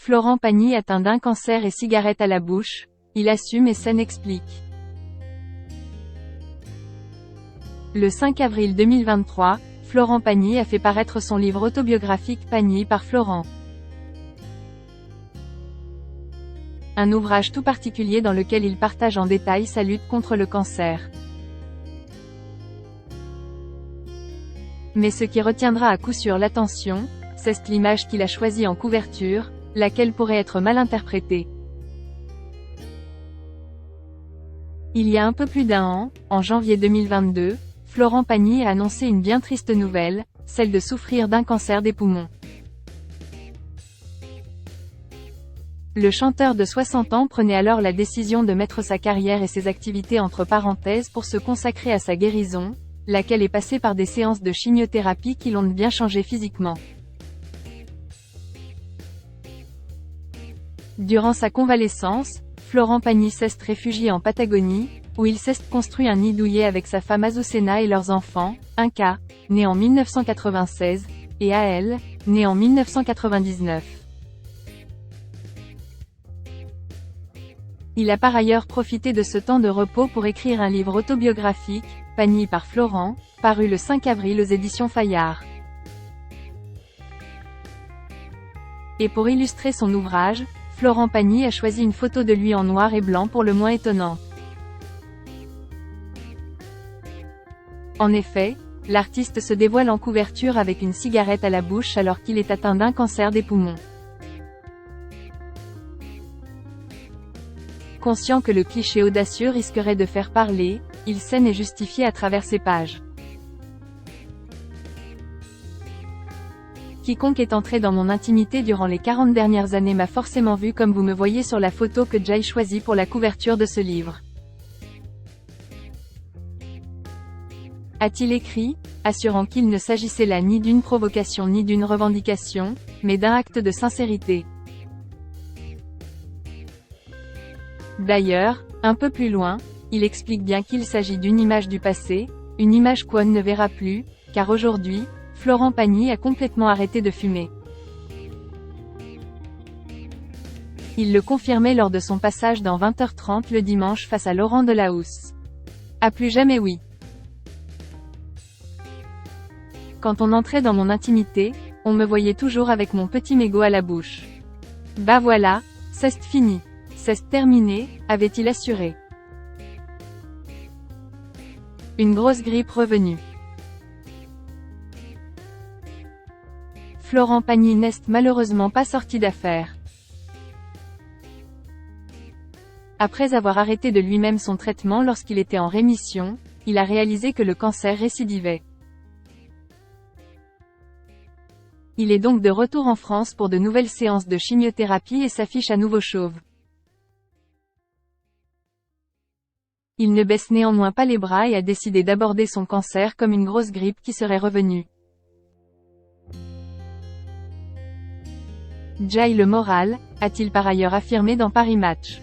Florent Pagny atteint d'un cancer et cigarette à la bouche, il assume et s'en explique. Le 5 avril 2023, Florent Pagny a fait paraître son livre autobiographique Pagny par Florent. Un ouvrage tout particulier dans lequel il partage en détail sa lutte contre le cancer. Mais ce qui retiendra à coup sûr l'attention, c'est l'image qu'il a choisie en couverture, laquelle pourrait être mal interprétée. Il y a un peu plus d'un an, en janvier 2022, Florent Pagny a annoncé une bien triste nouvelle, celle de souffrir d'un cancer des poumons. Le chanteur de 60 ans prenait alors la décision de mettre sa carrière et ses activités entre parenthèses pour se consacrer à sa guérison, laquelle est passée par des séances de chimiothérapie qui l'ont bien changé physiquement. Durant sa convalescence, Florent Pagny s'est réfugié en Patagonie, où il s'est construit un nid douillet avec sa femme Azucena et leurs enfants, Inca, né en 1996, et Ael, né en 1999. Il a par ailleurs profité de ce temps de repos pour écrire un livre autobiographique, Pagny par Florent, paru le 5 avril aux éditions Fayard. Et pour illustrer son ouvrage, Florent Pagny a choisi une photo de lui en noir et blanc pour le moins étonnante. En effet, l'artiste se dévoile en couverture avec une cigarette à la bouche alors qu'il est atteint d'un cancer des poumons. Conscient que le cliché audacieux risquerait de faire parler, il scène et justifie à travers ses pages. Quiconque est entré dans mon intimité durant les 40 dernières années m'a forcément vu comme vous me voyez sur la photo que j'ai choisie pour la couverture de ce livre. A-t-il écrit, assurant qu'il ne s'agissait là ni d'une provocation ni d'une revendication, mais d'un acte de sincérité. D'ailleurs, un peu plus loin, il explique bien qu'il s'agit d'une image du passé, une image qu'on ne verra plus, car aujourd'hui, Florent Pagny a complètement arrêté de fumer. Il le confirmait lors de son passage dans 20h30 le dimanche face à Laurent Delahousse. À plus jamais oui. Quand on entrait dans mon intimité, on me voyait toujours avec mon petit mégot à la bouche. Bah voilà, c'est fini. C'est terminé, avait-il assuré. Une grosse grippe revenue. Florent Pagny n'est malheureusement pas sorti d'affaire. Après avoir arrêté de lui-même son traitement lorsqu'il était en rémission, il a réalisé que le cancer récidivait. Il est donc de retour en France pour de nouvelles séances de chimiothérapie et s'affiche à nouveau chauve. Il ne baisse néanmoins pas les bras et a décidé d'aborder son cancer comme une grosse grippe qui serait revenue. J'ai le moral, a-t-il par ailleurs affirmé dans Paris Match.